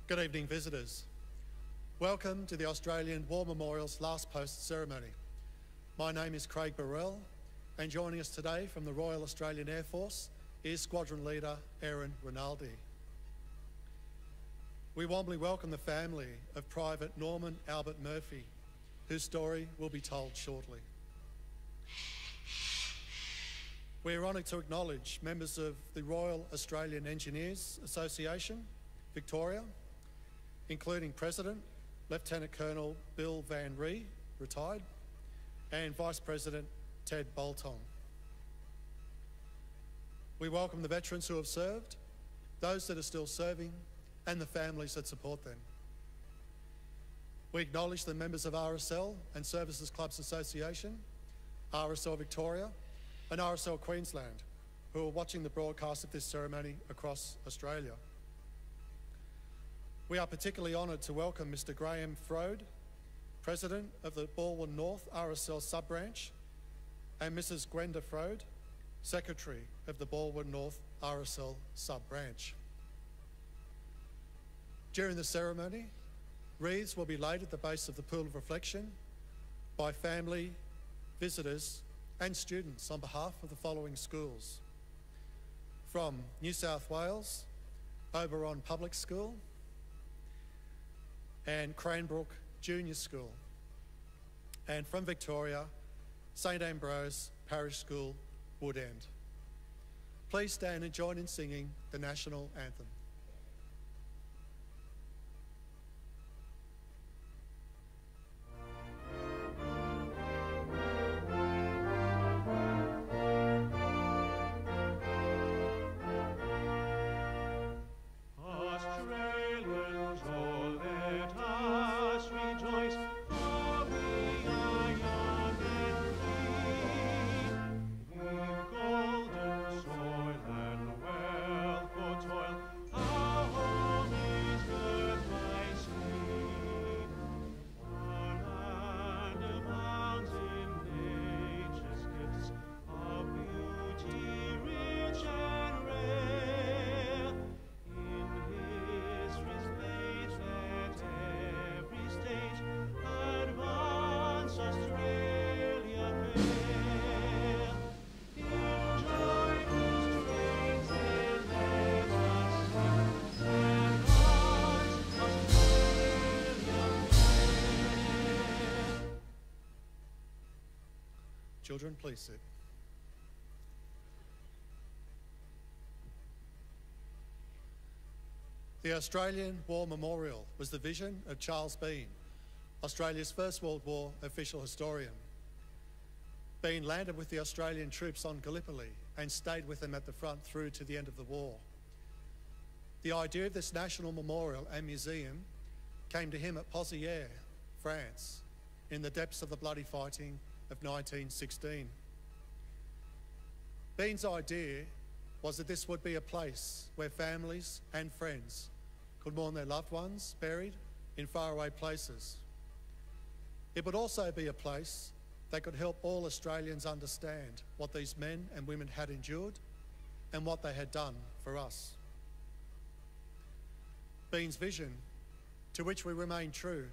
Good evening, visitors. Welcome to the Australian War Memorial's last post ceremony. My name is Craig Burrell, and joining us today from the Royal Australian Air Force is Squadron Leader Erin Rinaldi. We warmly welcome the family of Private Norman Albert Murphy, whose story will be told shortly. We are honoured to acknowledge members of the Royal Australian Engineers Association, Victoria, including President, Lieutenant Colonel Bill Van Ree, retired, and Vice President Ted Bolton. We welcome the veterans who have served, those that are still serving, and the families that support them. We acknowledge the members of RSL and Services Clubs Association, RSL Victoria, and RSL Queensland, who are watching the broadcast of this ceremony across Australia. We are particularly honoured to welcome Mr. Graham Frode, President of the Balwyn North RSL Sub-Branch, and Mrs. Gwenda Frode, Secretary of the Balwyn North RSL Sub-Branch. During the ceremony, wreaths will be laid at the base of the Pool of Reflection by family, visitors and students on behalf of the following schools: from New South Wales, Oberon Public School and Cranebrook Junior School, and from Victoria, St Ambrose Parish School, Woodend. Please stand and join in singing the National Anthem. Children, please sit. The Australian War Memorial was the vision of Charles Bean, Australia's First World War official historian. Bean landed with the Australian troops on Gallipoli and stayed with them at the front through to the end of the war. The idea of this national memorial and museum came to him at Pozières, France, in the depths of the bloody fighting of 1916. Bean's idea was that this would be a place where families and friends could mourn their loved ones buried in faraway places. It would also be a place that could help all Australians understand what these men and women had endured and what they had done for us. Bean's vision, to which we remain true,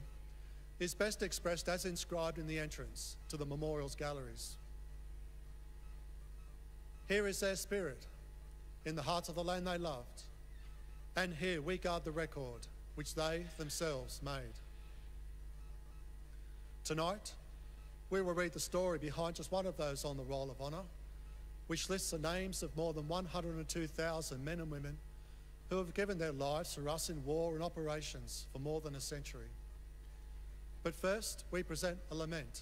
is best expressed as inscribed in the entrance to the memorial's galleries. Here is their spirit, in the hearts of the land they loved, and here we guard the record which they themselves made. Tonight, we will read the story behind just one of those on the Roll of Honour, which lists the names of more than 102,000 men and women who have given their lives for us in war and operations for more than a century. But first, we present a lament,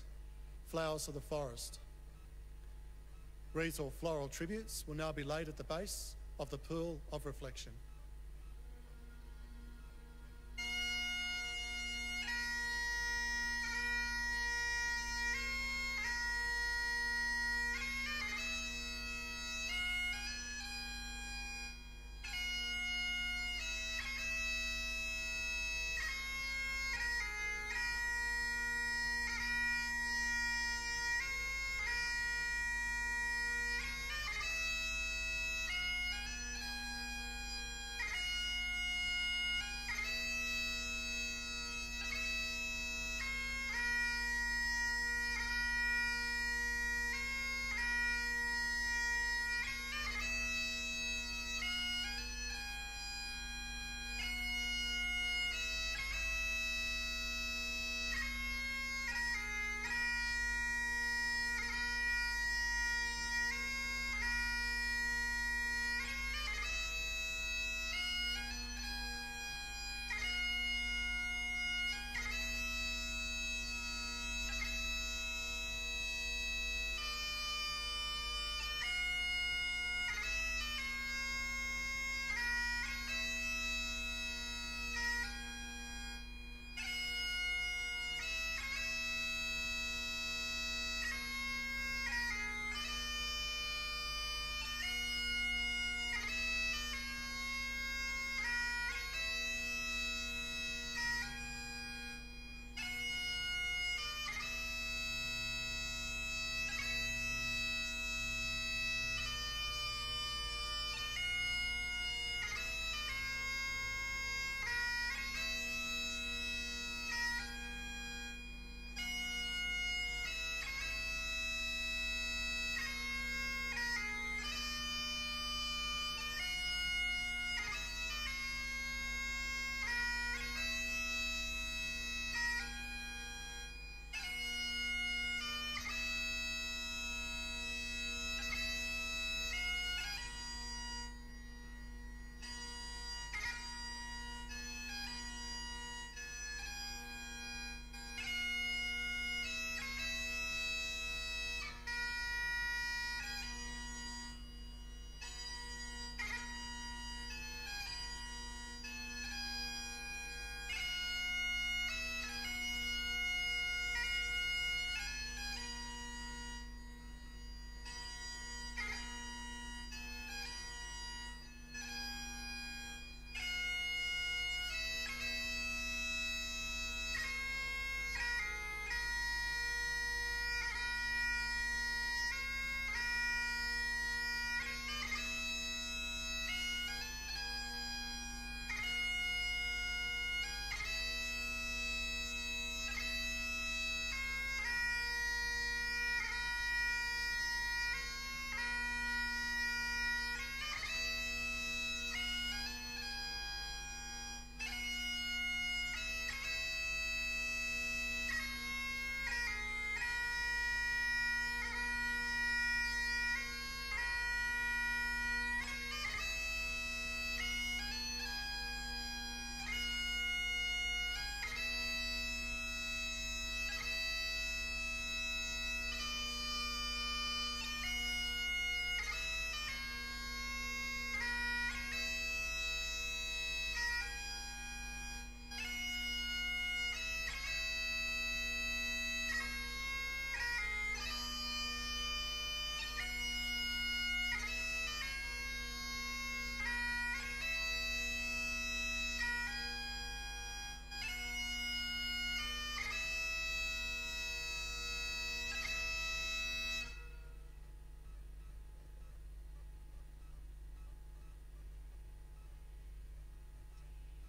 Flowers of the Forest. Wreaths or floral tributes will now be laid at the base of the Pool of Reflection.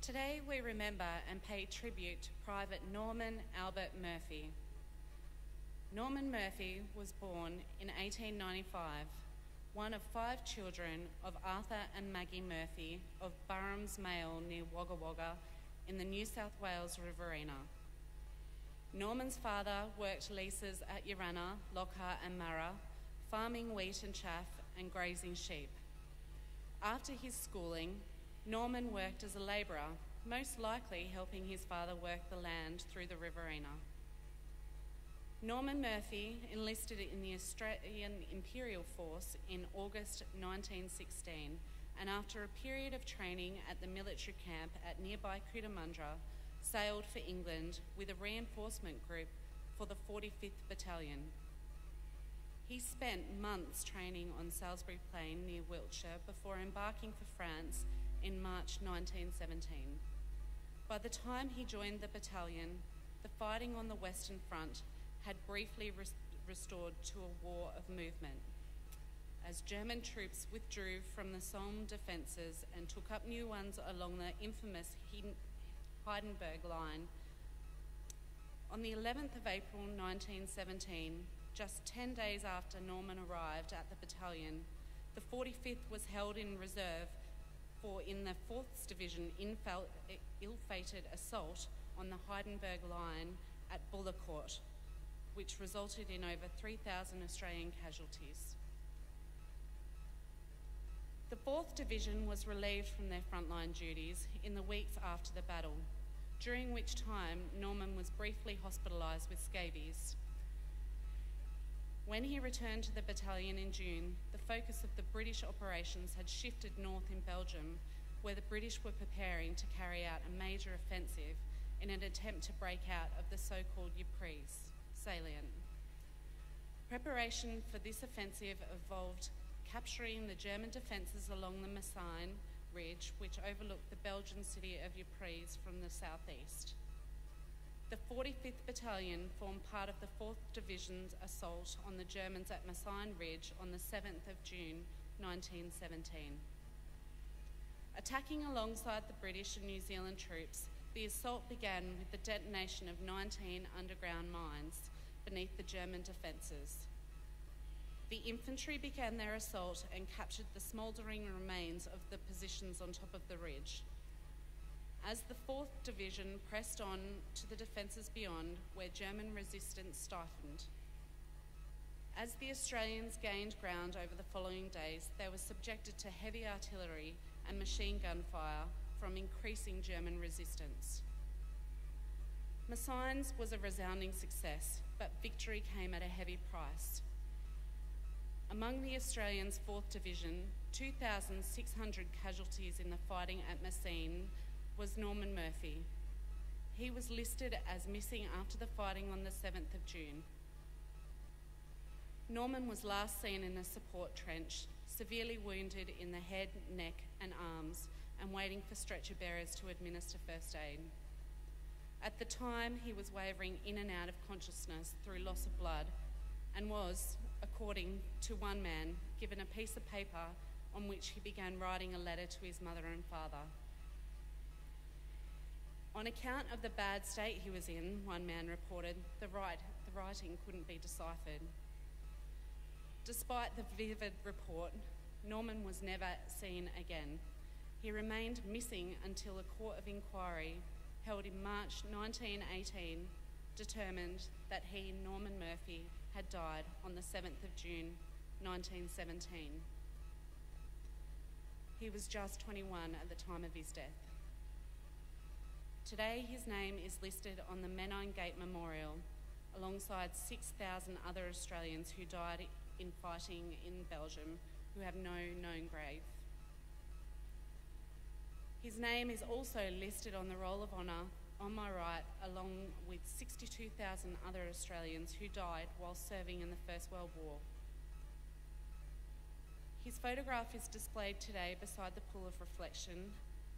Today we remember and pay tribute to Private Norman Albert Murphy. Norman Murphy was born in 1895, one of 5 children of Arthur and Maggie Murphy of Burham's Mail near Wagga Wagga in the New South Wales Riverina. Norman's father worked leases at Urannah, Lockhart and Marra, farming wheat and chaff and grazing sheep. After his schooling, Norman worked as a labourer, most likely helping his father work the land through the Riverina. Norman Murphy enlisted in the Australian Imperial Force in August 1916, and after a period of training at the military camp at nearby Cootamundra, sailed for England with a reinforcement group for the 45th Battalion. He spent months training on Salisbury Plain near Wiltshire before embarking for France in March 1917. By the time he joined the battalion, the fighting on the Western Front had briefly restored to a war of movement, as German troops withdrew from the Somme defences and took up new ones along the infamous Hindenburg Line. On the 11th of April 1917, just 10 days after Norman arrived at the battalion, the 45th was held in reserve for in the 4th Division ill-fated assault on the Hindenburg Line at Bullecourt, which resulted in over 3,000 Australian casualties. The 4th Division was relieved from their frontline duties in the weeks after the battle, during which time Norman was briefly hospitalised with scabies. When he returned to the battalion in June, the focus of the British operations had shifted north in Belgium, where the British were preparing to carry out a major offensive in an attempt to break out of the so-called Ypres salient. Preparation for this offensive involved capturing the German defences along the Messines Ridge, which overlooked the Belgian city of Ypres from the southeast. The 45th Battalion formed part of the 4th Division's assault on the Germans at Messines Ridge on the 7th of June 1917. Attacking alongside the British and New Zealand troops, the assault began with the detonation of 19 underground mines beneath the German defences. The infantry began their assault and captured the smouldering remains of the positions on top of the ridge. As the 4th Division pressed on to the defences beyond, where German resistance stiffened. As the Australians gained ground over the following days, they were subjected to heavy artillery and machine gun fire from increasing German resistance. Messines was a resounding success, but victory came at a heavy price. Among the Australians' 4th Division, 2,600 casualties in the fighting at Messines was Norman Murphy. He was listed as missing after the fighting on the 7th of June. Norman was last seen in a support trench, severely wounded in the head, neck and arms, and waiting for stretcher bearers to administer first aid. At the time, he was wavering in and out of consciousness through loss of blood and was, according to one man, given a piece of paper on which he began writing a letter to his mother and father. On account of the bad state he was in, one man reported, the writing couldn't be deciphered. Despite the vivid report, Norman was never seen again. He remained missing until a court of inquiry held in March 1918 determined that he, Norman Murphy, had died on the 7th of June 1917. He was just 21 at the time of his death. Today, his name is listed on the Menine Gate Memorial alongside 6,000 other Australians who died in fighting in Belgium who have no known grave. His name is also listed on the Roll of Honour on my right, along with 62,000 other Australians who died while serving in the First World War. His photograph is displayed today beside the pool of reflection.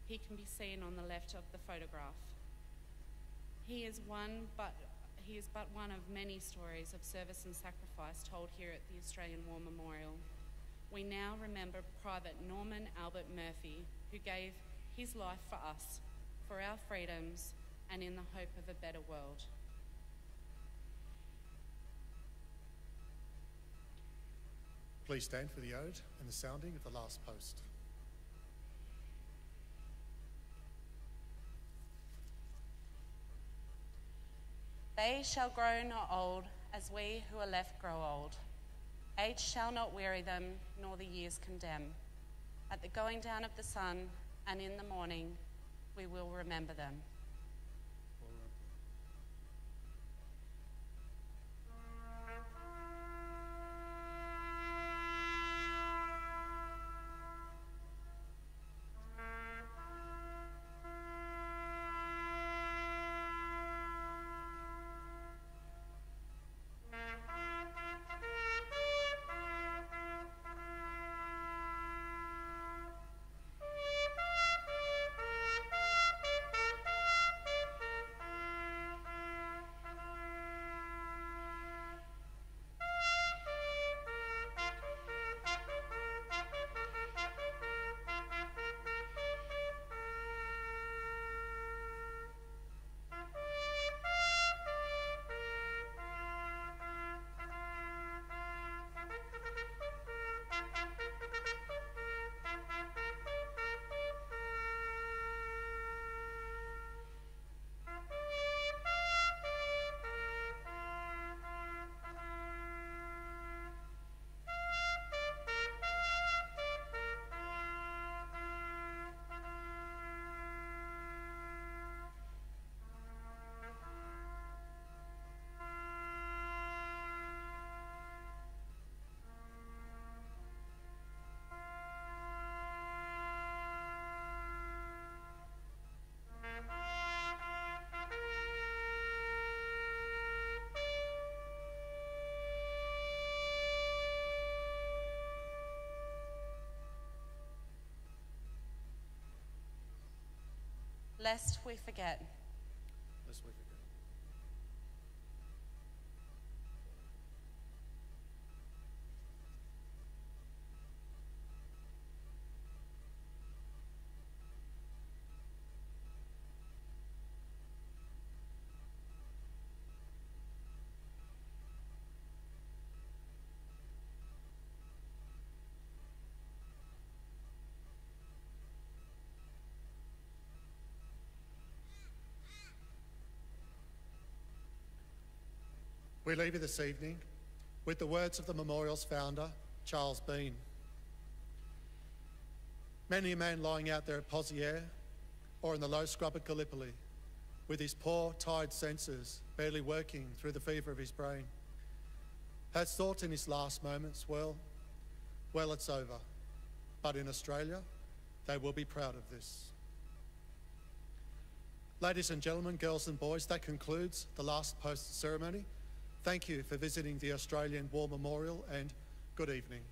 He can be seen on the left of the photograph. He is but one of many stories of service and sacrifice told here at the Australian War Memorial. We now remember Private Norman Albert Murphy, who gave his life for us, for our freedoms, and in the hope of a better world. Please stand for the ode and the sounding of the last post. They shall grow not old, as we who are left grow old. Age shall not weary them, nor the years condemn. At the going down of the sun, and in the morning, we will remember them. Lest we forget. Lest we forget. We leave you this evening with the words of the memorial's founder, Charles Bean. Many a man lying out there at Pozières or in the low scrub at Gallipoli, with his poor, tired senses barely working through the fever of his brain, has thought in his last moments, well, it's over. But in Australia, they will be proud of this. Ladies and gentlemen, girls and boys, that concludes the last post ceremony. Thank you for visiting the Australian War Memorial, and good evening.